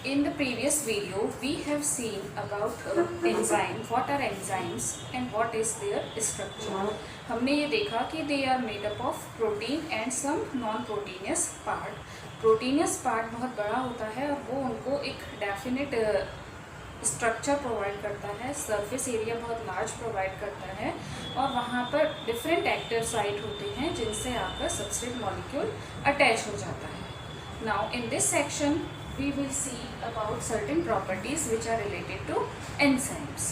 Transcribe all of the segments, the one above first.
In the previous video, we have seen about enzyme, what are enzymes and what is their structure. हमने ये देखा कि they are made up of protein and some non-proteinous part. Proteinous part बहुत बड़ा होता है और वो उनको एक definite स्ट्रक्चर प्रोवाइड करता है, सरफेस एरिया बहुत लार्ज प्रोवाइड करता है और वहाँ पर डिफरेंट एक्टिव साइट होते हैं जिनसे आकर सबस्ट्रेट मॉलिक्यूल अटैच हो जाता है. Now in this section we will see about certain properties which are related to enzymes.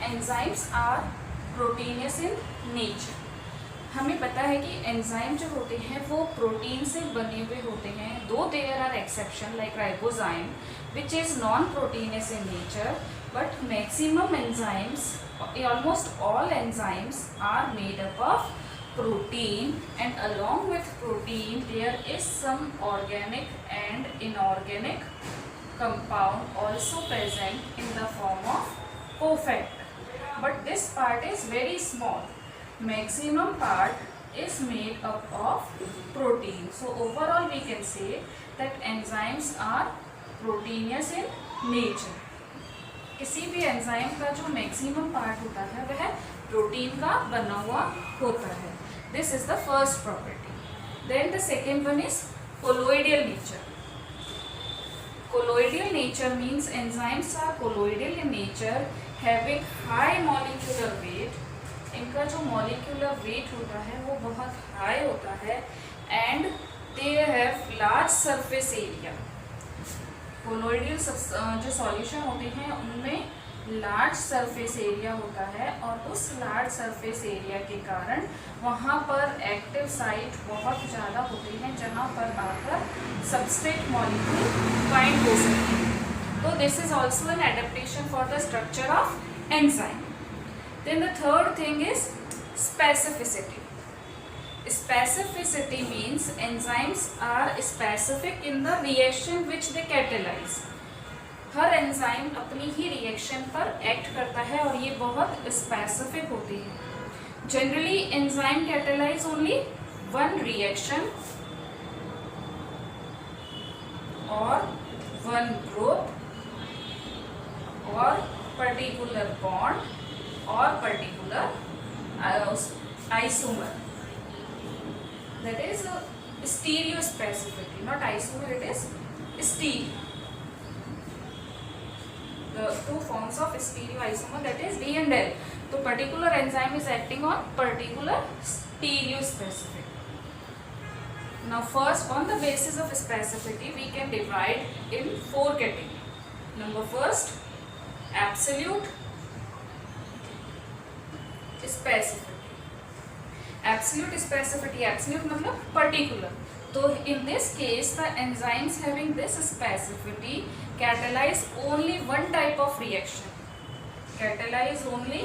Enzymes are proteinous in nature. हमें पता है कि एंजाइम जो होते हैं वो प्रोटीन से बने हुए होते हैं, दो there are exception like ribozyme which is non proteinous in nature, but maximum enzymes, almost all enzymes are made up of protein, and along with protein there is some organic and inorganic compound also present in the form of cofactor, but this part is very small. Maximum part is made up of protein. So overall we can say that enzymes are proteinous in nature. किसी भी enzyme का जो maximum part होता है वह protein का बना हुआ होता है. This is the first property. Then the second one is colloidal nature. Colloidal nature means enzymes are colloidal in nature, having high molecular weight. इनका जो मॉलिक्यूलर वेट होता है वो बहुत हाई होता है and they have large surface area. Colloidal जो solution होते हैं उनमें लार्ज सरफेस एरिया होता है और उस लार्ज सरफेस एरिया के कारण वहाँ पर एक्टिव साइट बहुत ज़्यादा होते हैं जहाँ पर आकर सबस्ट्रेट मॉलिक्यूल बाइंड हो सकते हैं. तो this is also an adaptation for the structure of enzyme. Then the third thing is specificity. Specificity means enzymes are specific in the reaction which they catalyze. Her enzyme अपनी ही reaction पर act करता है और ये बहुत specific होती है. Generally enzyme catalyse only one reaction और वन ग्रुप और पर्टिकुलर बॉन्ड और particular isomer. That is stereospecificity, not isomer, it is stereo. The two forms of stereoisomer, that is D and L. So particular enzyme is acting on particular stereospecificity. Now first, on the basis of specificity we can divide in four categories. Number first, absolute specificity. Absolute specificity, absolute मतलब particular. तो in this case the enzymes having this specificity catalyze only one type of reaction. Catalyze only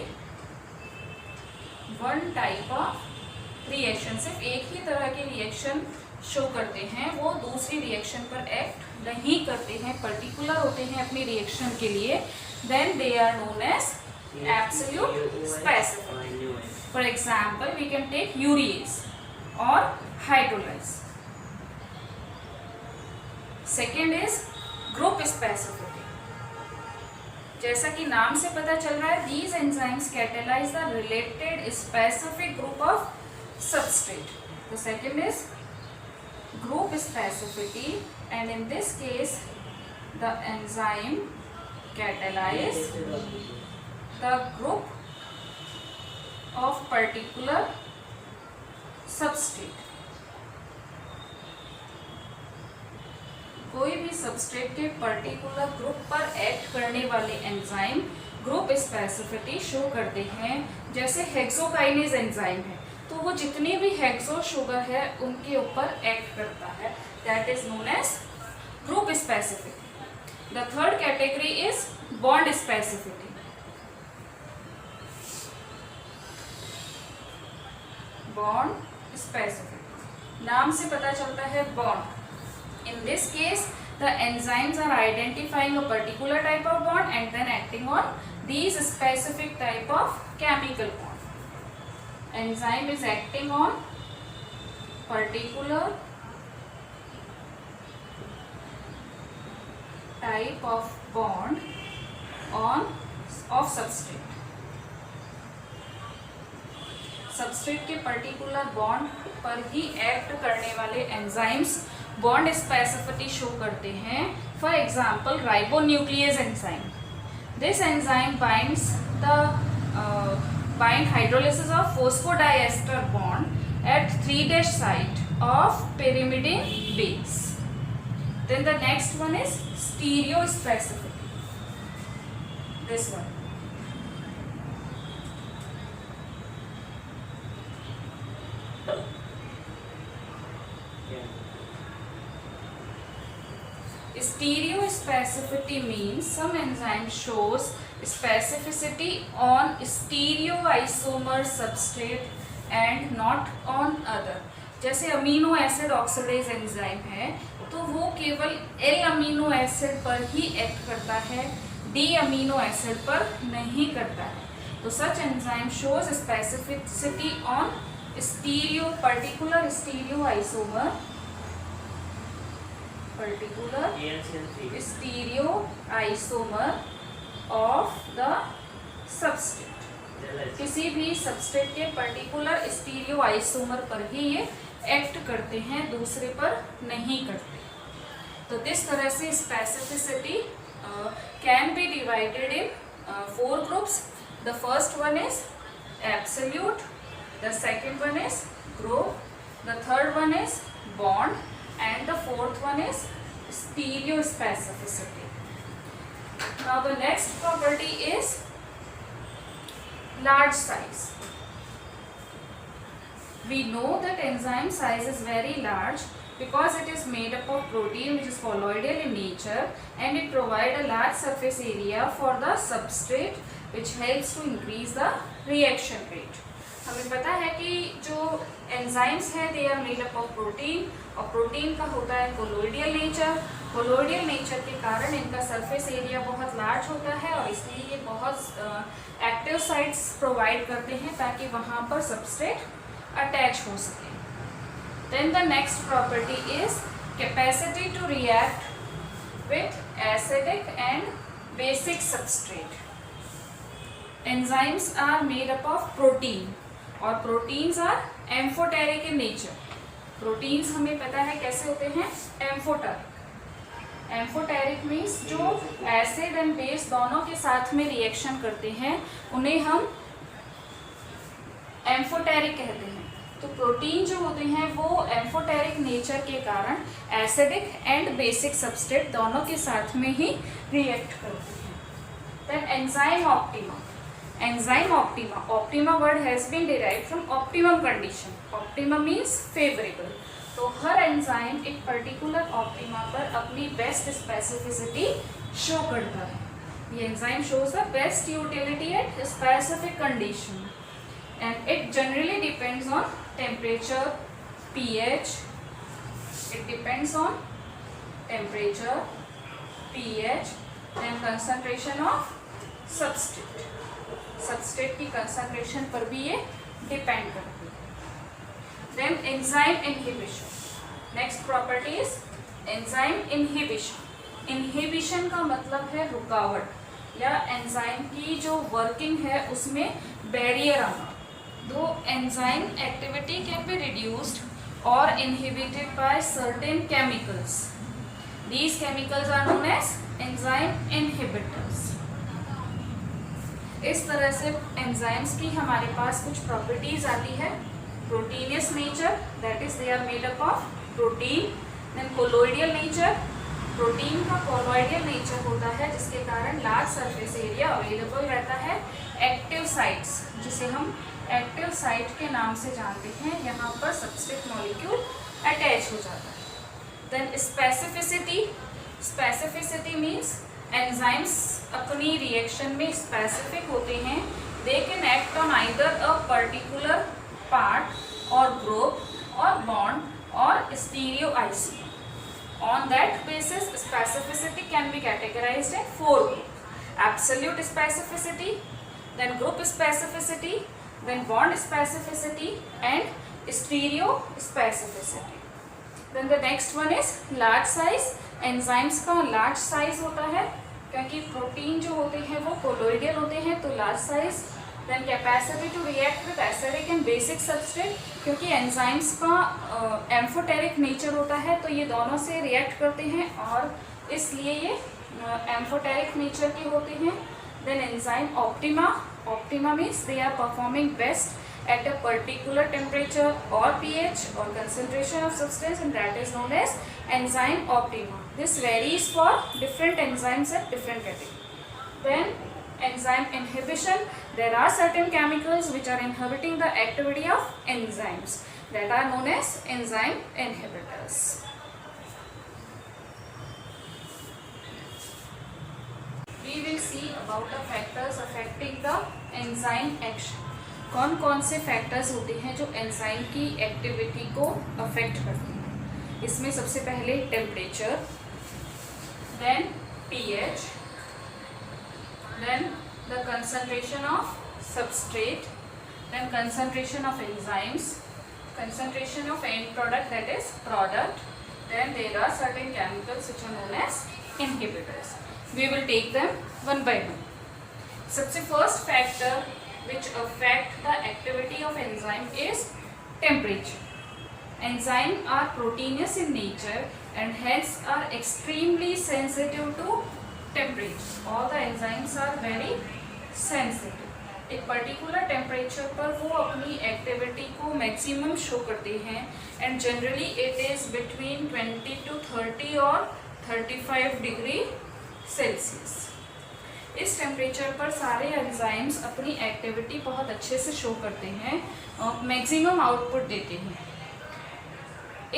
one type of reaction. सिर्फ एक ही तरह के reaction show करते हैं, वो दूसरी रिएक्शन पर एक्ट नहीं करते हैं, पर्टिकुलर होते हैं अपनी रिएक्शन के लिए. Then they are known as absolute specificity. For example, we can take urease or hydrolyze. Second is group specificity. जैसा कि नाम से पता चल रहा है, these enzymes catalyze the related specific group of substrate. The second is group specificity, and in this case, the enzyme catalyze the group of particular substrate. कोई भी सबस्ट्रेट के पर्टिकुलर ग्रुप पर एक्ट करने वाले एंजाइम ग्रुप स्पेसिफिसिटी शो करते हैं. जैसे hexokinase enzyme है तो वो जितनी भी हेक्सो शुगर है उनके ऊपर एक्ट करता है. That is known age group specificity. The third category is bond specificity. Bond specificity, नाम से पता चलता है bond. In this case, the enzymes are identifying a particular type of bond and then acting on these specific type of chemical bond. Enzyme is acting on particular type of bond of substrate. Substrate के particular bond पर ही act करने वाले enzymes bond specificity show करते हैं. For example ribonuclease enzyme. This enzyme bind hydrolysis of phosphodiester bond at 3' site of pyrimidine base. Then the next one is stereospecificity. This one. Stereospecificity means some enzyme shows specificity on stereoisomer substrate and not on other. जैसे amino acid oxidase enzyme है तो वो केवल L amino acid पर ही act करता है, D amino acid पर नहीं करता है. तो such enzyme shows specificity on particular stereoisomer of the substrate. किसी भी सबस्ट्रेट के पर्टिकुलर स्टीरियोआइसोमर पर ही ये एक्ट करते हैं, दूसरे पर नहीं करते. तो इस तरह से specificity can be divided in 4 groups. The first one is absolute, the second one is group, the third one is bond, and the fourth one is stereospecificity. Now the next property is large size. We know that enzyme size is very large because it is made up of protein which is colloidal in nature and it provides a large surface area for the substrate which helps to increase the reaction rate. हमें पता है कि जो enzymes हैं they are made up of protein और protein का होता है कोलोइडियल नेचर. कोलोइडियल नेचर के कारण इनका सरफेस एरिया बहुत लार्ज होता है और इसलिए ये बहुत एक्टिव साइट्स प्रोवाइड करते हैं ताकि वहाँ पर सबस्ट्रेट अटैच हो सके. Then the next property is capacity to react with acidic and basic substrate. Enzymes are made up of protein और proteins are amphoteric in nature. Proteins हमें पता है कैसे होते हैं, एम्फोटेरिक. एम्फोटेरिक मीन्स जो एसिड एंड बेस दोनों के साथ में रिएक्शन करते हैं उन्हें हम एम्फोटेरिक कहते हैं. तो प्रोटीन जो होते हैं वो एम्फोटेरिक नेचर के कारण एसिडिक एंड बेसिक सबस्ट्रेट दोनों के साथ में ही रिएक्ट करते हैं. Then enzyme optima. Enzyme optima. Optima word has been derived from optimum condition. Optima means favorable. तो हर एंजाइम एक पर्टिकुलर ऑप्टिमा पर अपनी बेस्ट स्पेसिफिसिटी शो करता है. ये enzyme shows the best utility at specific condition and it generally depends on temperature, pH. It depends on temperature, pH, and concentration of substrate. Substrate की concentration पर भी ये depend करती है. Then enzyme inhibition. Next property is enzyme inhibition. Inhibition का मतलब है रुकावट या एंजाइम की जो वर्किंग है उसमें बैरियर आना. दो enzyme activity can be reduced और inhibited by certain chemicals. These chemicals are known as enzyme inhibitors. इस तरह से एंजाइम्स की हमारे पास कुछ प्रॉपर्टीज आती है. Proteinous nature, that is they are made up of protein. Then colloidal nature. Protein का कोलोइडियल नेचर होता है जिसके कारण लार्ज सरफेस एरिया अवेलेबल रहता है. एक्टिव साइट्स, जिसे हम एक्टिव साइट के नाम से जानते हैं, यहाँ पर सबस्ट्रेट मॉलिक्यूल अटैच हो जाता है. Then specificity. Specificity means enzymes अपनी रिएक्शन में स्पेसिफिक होते हैं. They can act on either a particular part और ग्रुप और बॉन्ड और stereoisomer. On that basis, specificity can be categorized in 4 groups: absolute specificity, then group specificity, then bond specificity, and stereo specificity. Then the next one is large size. Enzymes का large size होता है क्योंकि protein जो होते हैं वो colloidal होते हैं, तो large size. Then capacity to react with acidic and basic substrate, क्योंकि एंजाइम्स का एम्फोटेरिक नेचर होता है तो ये दोनों से रिएक्ट करते हैं और इसलिए ये एम्फोटेरिक नेचर के होते हैं। Then enzyme optima means they are performing best at a particular temperature or pH or concentration of substance, and that is known as enzyme optima. This varies for different enzymes at different category. Then enzyme inhibition, there are certain chemicals which are inhibiting the activity of enzymes that are known as enzyme inhibitors. We will see about the factors affecting the enzyme action. कौन कौन से factors होते हैं जो enzyme की activity को affect करते हैं। इसमें सबसे पहले temperature, then pH, then the concentration of substrate, then concentration of enzymes, concentration of end product that is product, then there are certain chemicals which are known as inhibitors. We will take them one by one. सबसे first factor which affect the activity of enzyme is temperature. Enzymes are proteinous in nature and hence are extremely sensitive to temperature. All the enzymes are very sensitive. एक particular temperature पर वो अपनी activity को maximum show करते हैं and generally it is between 20 to 30 और 35 degree Celsius. इस temperature पर सारे एंजाइम्स अपनी एक्टिविटी बहुत अच्छे से शो करते हैं और मैक्सिमम आउटपुट देते हैं।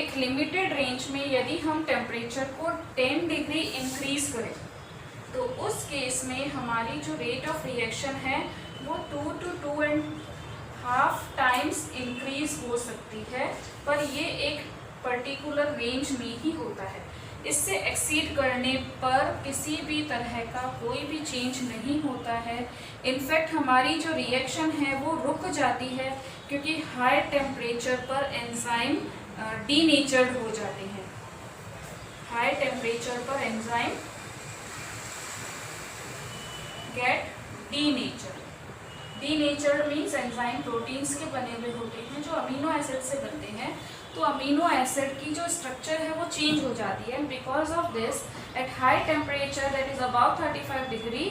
एक लिमिटेड रेंज में यदि हम टेम्परेचर को 10 डिग्री इंक्रीज करें तो उस केस में हमारी जो रेट ऑफ रिएक्शन है वो 2 to 2.5 टाइम्स इंक्रीज हो सकती है, पर ये एक पर्टिकुलर रेंज में ही होता है। इससे एक्सीड करने पर किसी भी तरह का कोई भी चेंज नहीं होता है। इनफैक्ट हमारी जो रिएक्शन है वो रुक जाती है क्योंकि हाई टेम्परेचर पर एंजाइम डीनेचर्ड हो जाते हैं। हाई टेम्परेचर पर enzyme get denatured. Denatured means enzyme proteins के बने हुए होते हैं जो अमीनो एसिड से बनते हैं, तो अमीनो एसिड की जो स्ट्रक्चर है वो चेंज हो जाती है। Because of this at high temperature that is about 35 degree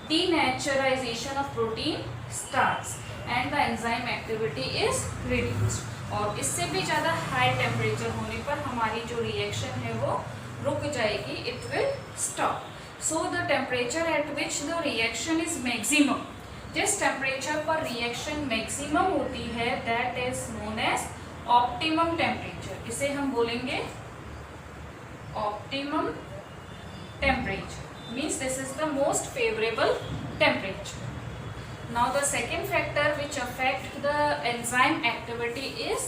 denaturisation of protein starts and the enzyme activity is reduced. और इससे भी ज़्यादा हाई टेम्परेचर होने पर हमारी जो रिएक्शन है वो रुक जाएगी, it will stop. So the temperature at which the reaction is maximum, जिस टेम्परेचर पर रिएक्शन मैक्सिमम होती है that is known as optimum temperature. इसे हम बोलेंगे optimum temperature, means this is the most favourable temperature. Now the second factor which affect the enzyme activity is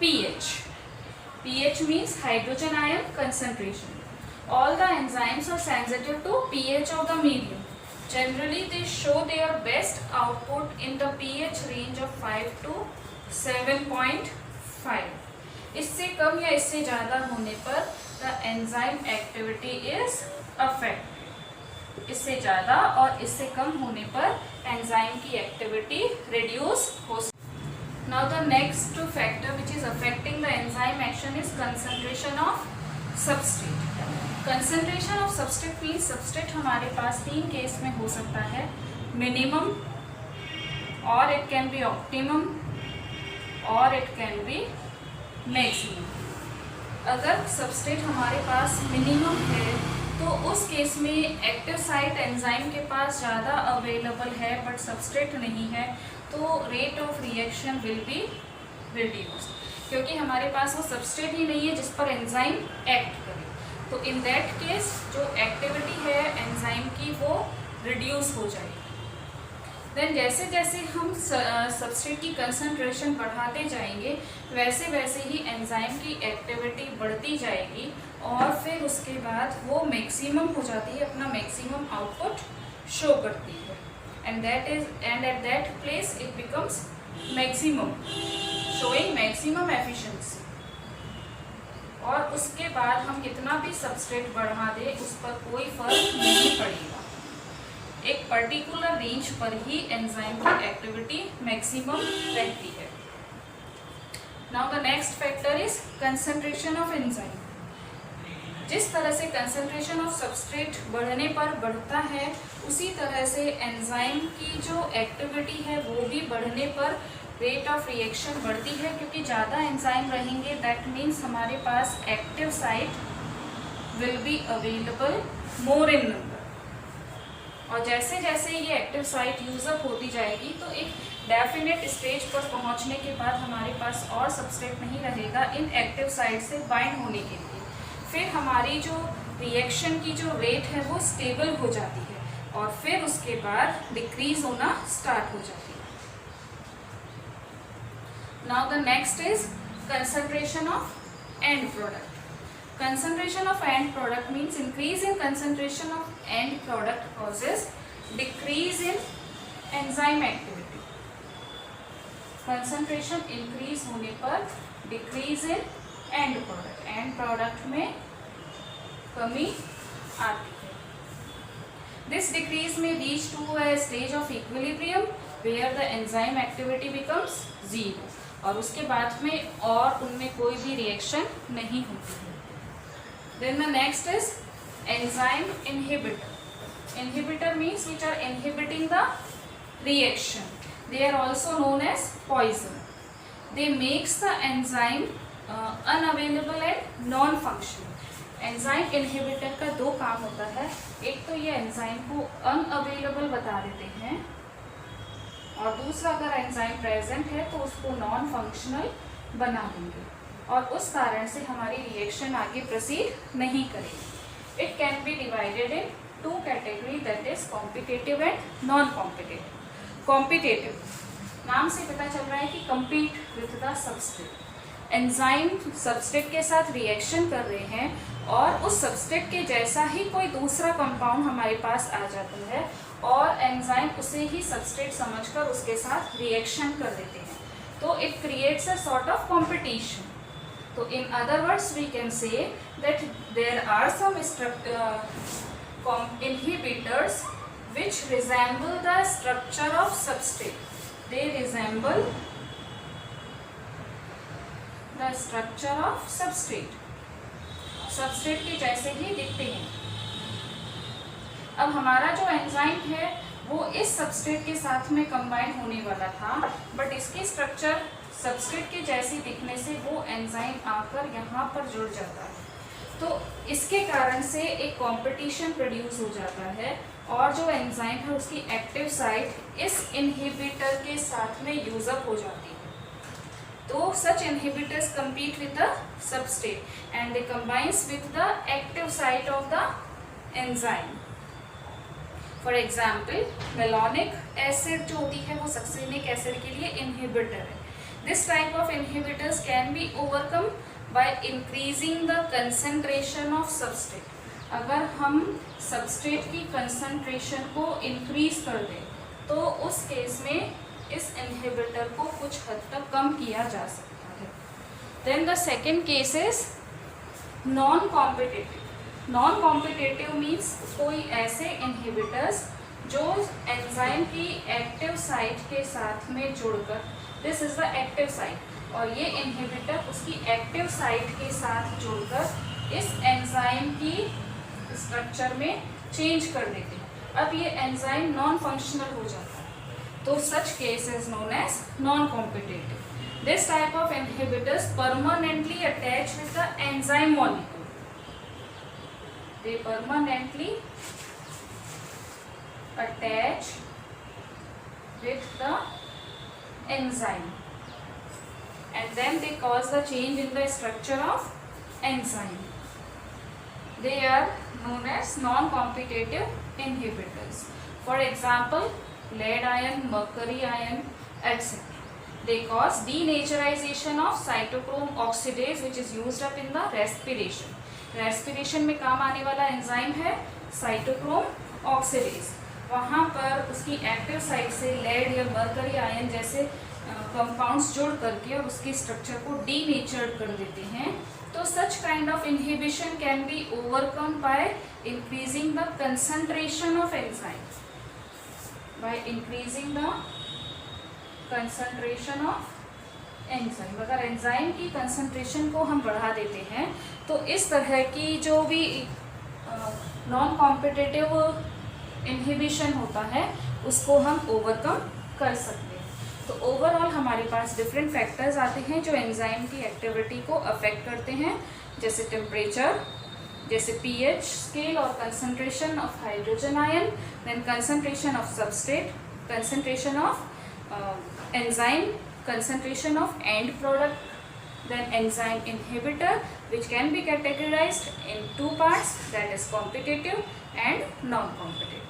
pH. pH means hydrogen ion concentration. All the enzymes are sensitive to pH of the medium. Generally they show their best output in the pH range of 5 to 7.5. इससे कम या इससे ज़्यादा होने पर the enzyme activity is affected. इससे ज़्यादा और इससे कम होने पर एंजाइम की एक्टिविटी रिड्यूस हो सकती। Now the next factor which is affecting the enzyme action is concentration of substrate. Concentration of substrate means substrate हमारे पास 3 केस में हो सकता है, मिनिमम, और इट कैन बी ऑप्टिमम, और इट कैन बी मैक्सिमम। अगर सबस्ट्रेट हमारे पास मिनिमम है तो उस केस में एक्टिव साइट एंजाइम के पास ज़्यादा अवेलेबल है बट सबस्ट्रेट नहीं है, तो rate of reaction will be reduced, क्योंकि हमारे पास वो सबस्ट्रेट ही नहीं है जिस पर एंजाइम एक्ट करे। तो इन दैट केस जो एक्टिविटी है एंजाइम की वो रिड्यूस हो जाएगी। देन जैसे जैसे हम सबस्ट्रेट की कंसंट्रेशन बढ़ाते जाएंगे वैसे वैसे ही एंजाइम की एक्टिविटी बढ़ती जाएगी और फिर उसके बाद वो मैक्सिमम हो जाती है, अपना मैक्सिमम आउटपुट शो करती है and at that place it becomes maximum, showing maximum efficiency. और उसके बाद हम कितना भी सबस्ट्रेट बढ़ा दें उस पर कोई फर्क नहीं पड़ेगा। एक पर्टिकुलर रेंज पर ही एंजाइम की एक्टिविटी मैक्सिमम रहती है। Now the next factor is concentration of enzyme. जिस तरह से कंसंट्रेशन ऑफ सबस्ट्रेट बढ़ने पर बढ़ता है, उसी तरह से एंजाइम की जो एक्टिविटी है वो भी बढ़ने पर रेट ऑफ रिएक्शन बढ़ती है, क्योंकि ज़्यादा एंजाइम रहेंगे दैट मीन्स हमारे पास active site will be available more in number. और जैसे जैसे ये एक्टिव साइट यूजअप होती जाएगी तो एक डेफिनेट स्टेज पर पहुंचने के बाद हमारे पास और सबस्ट्रेट नहीं रहेगा इन एक्टिव साइट से बाइंड होने के लिए। फिर हमारी जो रिएक्शन की जो रेट है वो स्टेबल हो जाती है और फिर उसके बाद डिक्रीज होना स्टार्ट हो जाती है। Now the next is concentration of end product. Concentration of end product means increase in concentration of end product causes decrease in enzyme activity. Concentration increase होने पर decrease in end product. End product में कमी आती है. This decrease may reach to a stage of equilibrium where the enzyme activity becomes zero. और उसके बाद में और उनमें कोई भी रिएक्शन नहीं होती है. Then the next is enzyme inhibitor. Inhibitor means which are inhibiting the reaction. They are also known as poison. They makes the enzyme unavailable and non-functional. Enzyme inhibitor का दो काम होता है. एक तो ये एंजाइम को unavailable बता देते हैं और दूसरा अगर एंजाइम प्रेजेंट है तो उसको नॉन फंक्शनल बना देंगे और उस कारण से हमारी रिएक्शन आगे प्रोसीड नहीं करेगी. It can be divided in two category, that is competitive and non competitive. Competitive नाम से पता चल रहा है कि compete with the substrate. Enzyme substrate के साथ रिएक्शन कर रहे हैं और उस सबस्ट्रेट के जैसा ही कोई दूसरा कंपाउंड हमारे पास आ जाता है और एंजाइम उसे ही सबस्ट्रेट समझकर उसके साथ रिएक्शन कर देते हैं, तो it creates a sort of competition. So in other words we can say that there are some inhibitors which resemble the structure of substrate. They resemble the structure of substrate. Substrate के जैसे ही दिखते हैं. अब हमारा जो enzyme है वो इस सबस्ट्रेट के साथ में कंबाइन होने वाला था, बट इसकी स्ट्रक्चर सबस्ट्रेट के जैसी दिखने से वो एंजाइम आकर यहाँ पर जुड़ जाता है, तो इसके कारण से एक कंपटीशन प्रोड्यूस हो जाता है और जो एंजाइम है उसकी एक्टिव साइट इस इनहिबिटर के साथ में यूजअप हो जाती है. तो सच inhibitors compete with the substrate and they combines with the active site of the enzyme. For example malonic acid जो होती है वो सक्सिनिक एसिड के लिए इनहिबिटर है. This type of inhibitors can be overcome by increasing the concentration of substrate. अगर हम substrate की कंसंट्रेशन को इंक्रीज कर दें तो उस केस में इस इनहिबिटर को कुछ हद तक कम किया जा सकता है. Then the second case is non competitive. Non competitive means कोई ऐसे इनहिबिटर्स जो एंजाइम की एक्टिव साइट के साथ में जुड़कर, this is the active site, और ये इनहिबिटर उसकी एक्टिव साइट के साथ जुड़कर इस एंजाइम की स्ट्रक्चर में चेंज कर देते हैं. अब ये एंजाइम नॉन फंक्शनल हो जाता है, तो such case is known as non competitive. This type of inhibitors permanently attach with the enzyme molecule. They permanently attach with the enzyme and then they cause the change in the structure of enzyme. They are known as non-competitive inhibitors. For example, lead ion, mercury ion, etc. They cause denaturization of cytochrome oxidase which is used up in the respiration. Respiration में काम आने वाला enzyme है cytochrome oxidase. वहाँ पर उसकी active site से lead या मर्करी आयन जैसे कंपाउंड्स जोड़ करके और उसके स्ट्रक्चर को डीनेचर्ड कर देते हैं, तो such kind of inhibition can be overcome by increasing the concentration of enzyme. By increasing the concentration of enzyme. अगर एंजाइम की कंसंट्रेशन को हम बढ़ा देते हैं तो इस तरह की जो भी नॉन कॉम्पिटिटिव इनहिबिशन होता है उसको हम ओवरकम कर सकते हैं. तो ओवरऑल हमारे पास डिफरेंट फैक्टर्स आते हैं जो एंजाइम की एक्टिविटी को अफेक्ट करते हैं, जैसे टेम्परेचर, जैसे पीएच स्केल और concentration of hydrogen ion, then concentration of substrate, concentration of enzyme, concentration of end product, then enzyme inhibitor, which can be categorized in two parts, that is competitive and non-competitive.